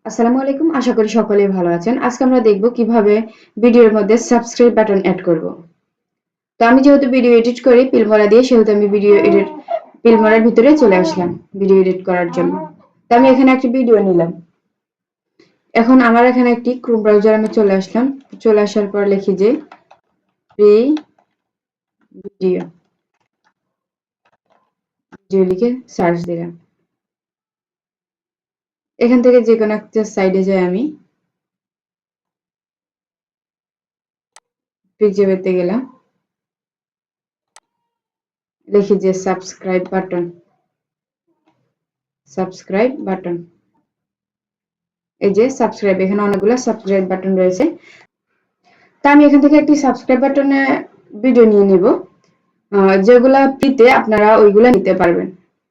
আসসালামু আলাইকুম, আশা করি সকলেই ভালো আছেন। আজকে আমরা দেখব কিভাবে ভিডিওর মধ্যে সাবস্ক্রাইব বাটন এড করব। তো আমি যেহেতু ভিডিও এডিট করি পিলমোরা দিয়ে, সেহেতু আমি পিলমোরার ভিতরে চলে আসলাম ভিডিও এডিট করার জন্য। তো আমি এখানে একটি ভিডিও নিলাম। এখন আমার এখানে একটি ক্রোম ব্রাউজার আমি চলে আসলাম। চলে আসার পর লিখি যে ফ্রি ভিডিও লিখে সার্চ দিলাম। এখান থেকে যে কোনো একটা সাইডে যাই, আমি পিকজেবেতে গেলাম, লিখি যে সাবস্ক্রাইব বাটন। এই যে সাবস্ক্রাইব, এখানে অনেকগুলো সাবস্ক্রাইব বাটন রয়েছে। তা আমি এখান থেকে একটি সাবস্ক্রাইব বাটনে ভিডিও নিয়ে নিব। যেগুলা ফ্রিতে আপনারা ওইগুলা নিতে পারবেন।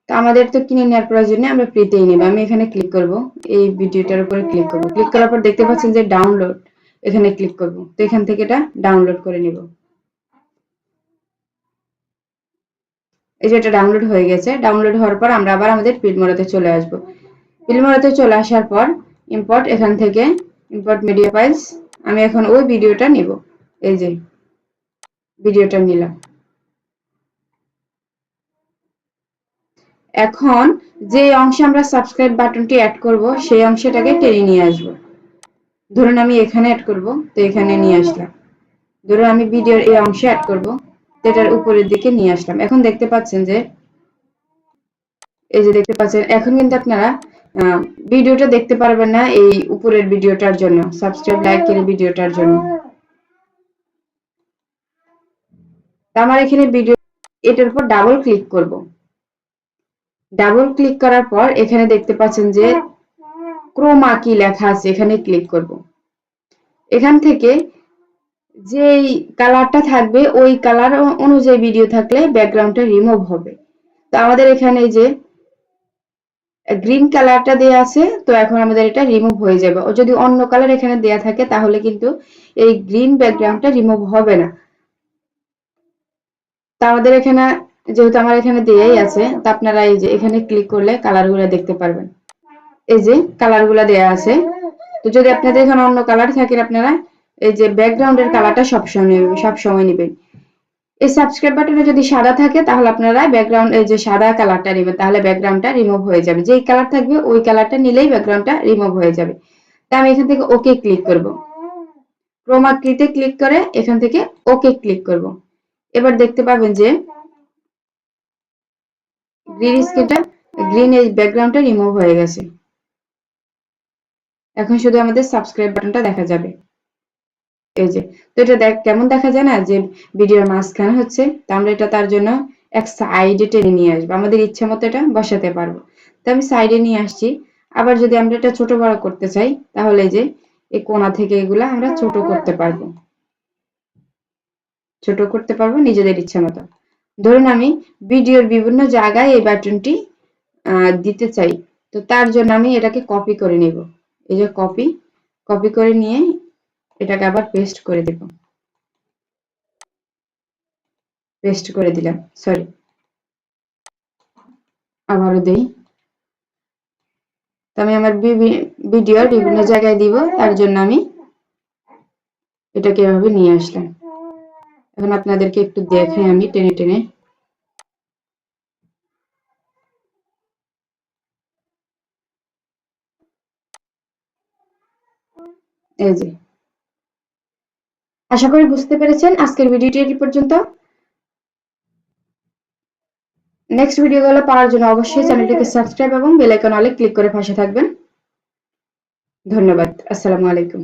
তো আমাদের তো কিনে নেওয়ার প্রয়োজন নেই, আমরা ফ্রিতেই নেব। আমি এখানে ক্লিক করব, এই ভিডিওটার উপরে ক্লিক করব। ক্লিক করার পর দেখতে পাচ্ছেন যে ডাউনলোড, এখানে ক্লিক করব। তো এখান থেকে এটা ডাউনলোড করে নিব। এই যে এটা ডাউনলোড হয়ে গেছে। ডাউনলোড হওয়ার পর আমরা আবার আমাদের ফিল্মোরাতে চলে আসব। ফিল্মোরাতে চলে আসার পর ইম্পোর্ট, এখান থেকে ইম্পোর্ট মিডিয়া ফাইলস। আমি এখন ওই ভিডিওটা নিব। এই যে ভিডিওটা নিলাম। এখন যে অংশে আমরা সাবস্ক্রাইব বাটনটি অ্যাড করব, সেই অংশটাকে টেনে নিয়ে আসব। ধরুন আমি এখানে অ্যাড করব, তো এখানে নিয়ে আসলাম। ধরুন আমি ভিডিওর এই অংশে অ্যাড করব, তো এটার উপরের দিকে নিয়ে আসলাম। এখন দেখতে পাচ্ছেন যে, এই যে দেখতে পাচ্ছেন, এখন কিন্তু আপনারা ভিডিওটা দেখতে পারবেন না এই উপরের ভিডিওটার জন্য, সাবস্ক্রাইব লাইকের ভিডিওটার জন্য। তো আমার এখানে ভিডিও, এটার উপর ডাবল ক্লিক করব। ডাবল ক্লিক করার পর এখানে দেখতে পাচ্ছেন যে ক্রোমা কি লেখা আছে, এখানে ক্লিক করব। এখান থেকে যেই কালারটা থাকবে ওই কালার অনুযায়ী ভিডিও থাকলে ব্যাকগ্রাউন্ডটা রিমুভ হবে। তো আমাদের এখানে যে গ্রিন কালারটা দেয়া আছে, তো এখন আমাদের এটা রিমুভ হয়ে যাবে। ও যদি অন্য কালার এখানে দেয়া থাকে তাহলে কিন্তু এই গ্রিন ব্যাকগ্রাউন্ডটা রিমুভ হবে না। তা আমাদের এখানে, যেহেতু আমার এখানে দেয়াই আছে, তা আপনারা এই যে এখানে ক্লিক করলে কালারগুলো দেখতে পারবেন। এই যে কালারগুলো দেয়া আছে। তো যদি আপনাদের এখানে অন্য কালার থাকে, আপনারা এই যে ব্যাকগ্রাউন্ডের কালারটা সবসময় নেবেন। এই সাবস্ক্রাইব বাটনে যদি সাদা থাকে তাহলে আপনারা ব্যাকগ্রাউন্ড, এই যে সাদা কালারটা নেবেন, তাহলে ব্যাকগ্রাউন্ডটা রিমুভ হয়ে যাবে। যেই কালার থাকবে ওই কালারটা নিলেই ব্যাকগ্রাউন্ডটা রিমুভ হয়ে যাবে। তা আমি এখান থেকে ওকে ক্লিক করব। ক্রোমা কিতে ক্লিক করে এখান থেকে ওকে ক্লিক করব। এবার দেখতে পাবেন যে গ্রিন এই ব্যাকগ্রাউন্ডটা রিমুভ হয়ে গেছে। এখন শুধু আমাদের সাবস্ক্রাইব বাটনটা দেখা যাবে। এই যে, তো এটা কেমন দেখা যায় না, যে ভিডিওর মাঝখানে হচ্ছে। তো আমরা এটা তার জন্য এক সাইডে টেনে নিয়ে আসবো, আমাদের ইচ্ছা মতো এটা বসাতে পারবো। তো আমি সাইডে নিয়ে আসছি। আবার যদি আমরা এটা ছোট বড় করতে চাই, তাহলে যে এই কোণা থেকে এগুলা আমরা ছোট করতে পারবো, নিজেদের ইচ্ছা মতো। ধরুন আমি ভিডিওর বিভিন্ন জায়গায় এই বাটনটি দিতে চাই, তো তার জন্য আমি এটাকে কপি করে নেব। এই যে কপি করে নিয়ে এটাকে আবার পেস্ট করে দেব। পেস্ট করে দিলাম, সরি, আবারও দেই। তো আমি আমার ভিডিওর বিভিন্ন জায়গায় দিব, তার জন্য আমি এটাকে এভাবে নিয়ে আসলাম। এখন আপনাদেরকে একটু দেখাই আমি টেনে টেনে। এই যে, আশা করি বুঝতে পেরেছেন। আজকের ভিডিওটি এই পর্যন্ত। নেক্সট ভিডিওগুলো পাওয়ার জন্য অবশ্যই চ্যানেলটিকে সাবস্ক্রাইব এবং বেল আইকন অলে ক্লিক করে পাশে থাকবেন। ধন্যবাদ। আসসালামু আলাইকুম।